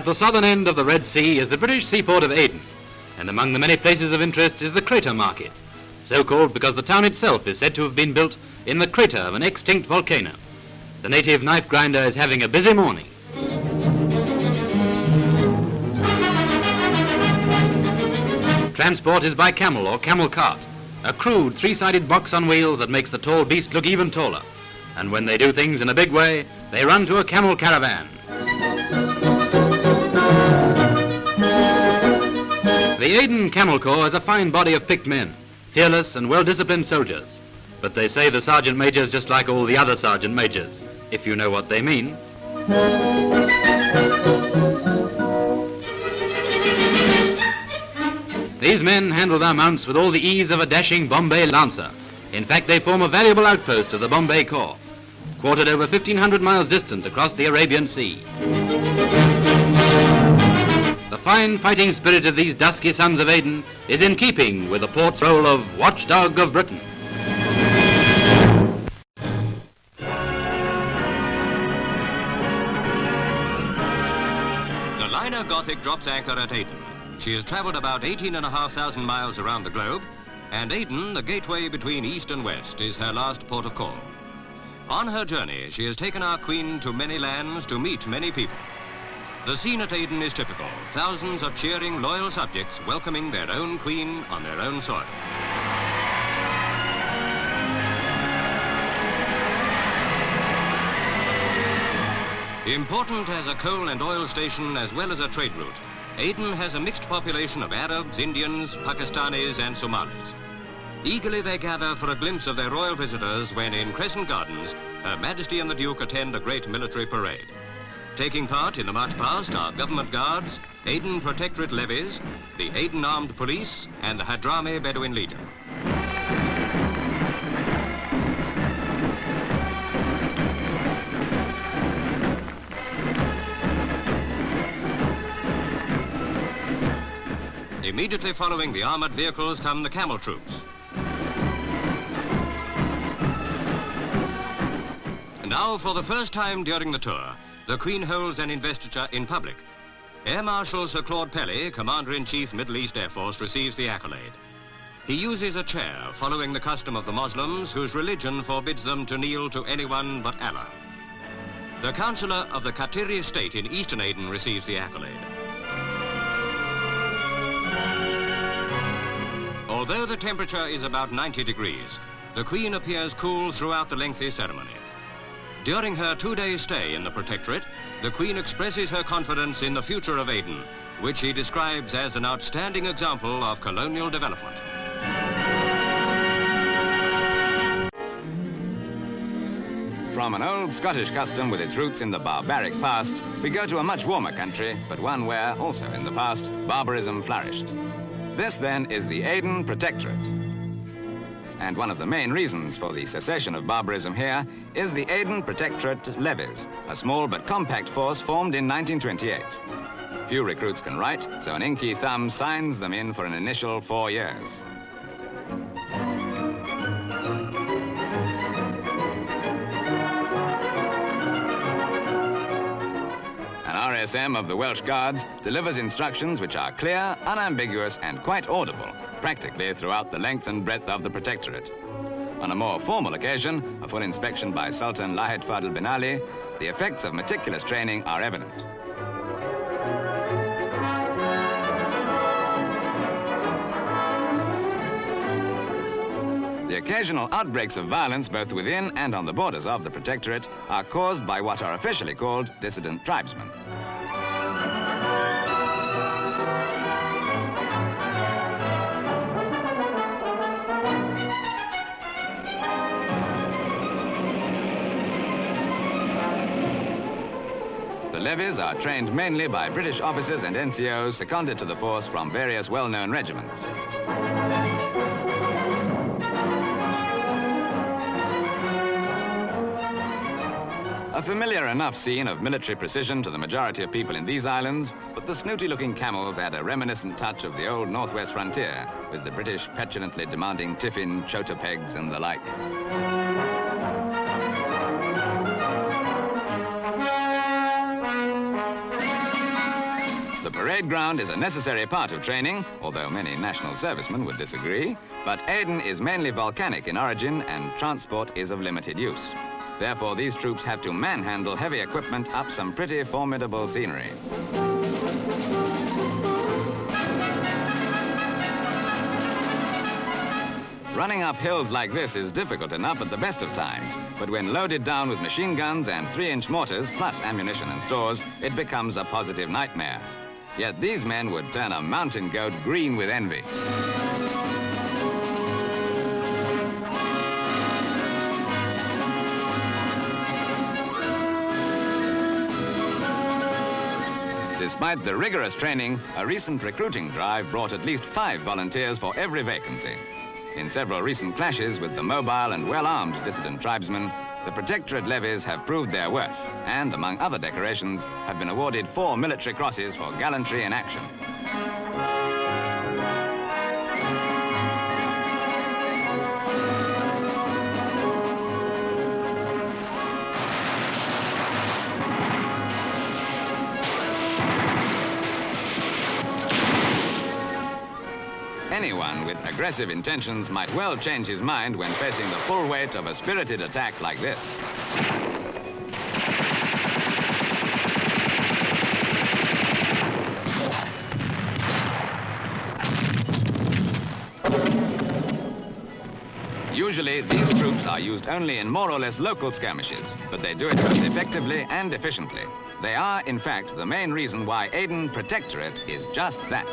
At the southern end of the Red Sea is the British seaport of Aden, and among the many places of interest is the crater market, so called because the town itself is said to have been built in the crater of an extinct volcano. The native knife grinder is having a busy morning. Transport is by camel or camel cart, a crude three-sided box on wheels that makes the tall beast look even taller. And when they do things in a big way, they run to a camel caravan. The Aden Camel Corps is a fine body of picked men, fearless and well-disciplined soldiers. But they say the sergeant major's just like all the other sergeant majors, if you know what they mean. These men handle their mounts with all the ease of a dashing Bombay lancer. In fact, they form a valuable outpost of the Bombay Corps, quartered over 1,500 miles distant across the Arabian Sea. The fine fighting spirit of these dusky sons of Aden is in keeping with the port's role of watchdog of Britain. The liner Gothic drops anchor at Aden. She has travelled about 18,500 miles around the globe, and Aden, the gateway between East and West, is her last port of call. On her journey, she has taken our Queen to many lands to meet many people. The scene at Aden is typical. Thousands of cheering, loyal subjects welcoming their own Queen on their own soil. Important as a coal and oil station as well as a trade route, Aden has a mixed population of Arabs, Indians, Pakistanis and Somalis. Eagerly they gather for a glimpse of their royal visitors when in Crescent Gardens, Her Majesty and the Duke attend a great military parade. Taking part in the march past are government guards, Aden Protectorate levies, the Aden Armed Police and the Hadrami Bedouin Legion. Immediately following the armoured vehicles come the camel troops. Now, for the first time during the tour, the Queen holds an investiture in public. Air Marshal Sir Claude Pelly, Commander-in-Chief Middle East Air Force, receives the accolade. He uses a chair, following the custom of the Muslims, whose religion forbids them to kneel to anyone but Allah. The Councillor of the Qatari State in Eastern Aden receives the accolade. Although the temperature is about 90 degrees, the Queen appears cool throughout the lengthy ceremony. During her 2-day stay in the Protectorate, the Queen expresses her confidence in the future of Aden, which she describes as an outstanding example of colonial development. From an old Scottish custom with its roots in the barbaric past, we go to a much warmer country, but one where, also in the past, barbarism flourished. This, then, is the Aden Protectorate. And one of the main reasons for the cessation of barbarism here is the Aden Protectorate levies, a small but compact force formed in 1928. Few recruits can write, so an inky thumb signs them in for an initial 4 years. RSM of the Welsh Guards delivers instructions which are clear, unambiguous and quite audible, practically throughout the length and breadth of the Protectorate. On a more formal occasion, a full inspection by Sultan Lahed Fadl bin Ali, the effects of meticulous training are evident. The occasional outbreaks of violence both within and on the borders of the Protectorate are caused by what are officially called dissident tribesmen. The levies are trained mainly by British officers and NCOs seconded to the force from various well-known regiments. A familiar enough scene of military precision to the majority of people in these islands, but the snooty-looking camels add a reminiscent touch of the old northwest frontier, with the British petulantly demanding tiffin, chota pegs and the like. The parade ground is a necessary part of training, although many national servicemen would disagree, but Aden is mainly volcanic in origin and transport is of limited use. Therefore, these troops have to manhandle heavy equipment up some pretty formidable scenery. Running up hills like this is difficult enough at the best of times, but when loaded down with machine guns and 3-inch mortars, plus ammunition and stores, it becomes a positive nightmare. Yet these men would turn a mountain goat green with envy. Despite the rigorous training, a recent recruiting drive brought at least 5 volunteers for every vacancy. In several recent clashes with the mobile and well-armed dissident tribesmen, the Protectorate levies have proved their worth and, among other decorations, have been awarded 4 military crosses for gallantry in action. Anyone with aggressive intentions might well change his mind when facing the full weight of a spirited attack like this. Usually, these troops are used only in more or less local skirmishes, but they do it both effectively and efficiently. They are, in fact, the main reason why Aden Protectorate is just that.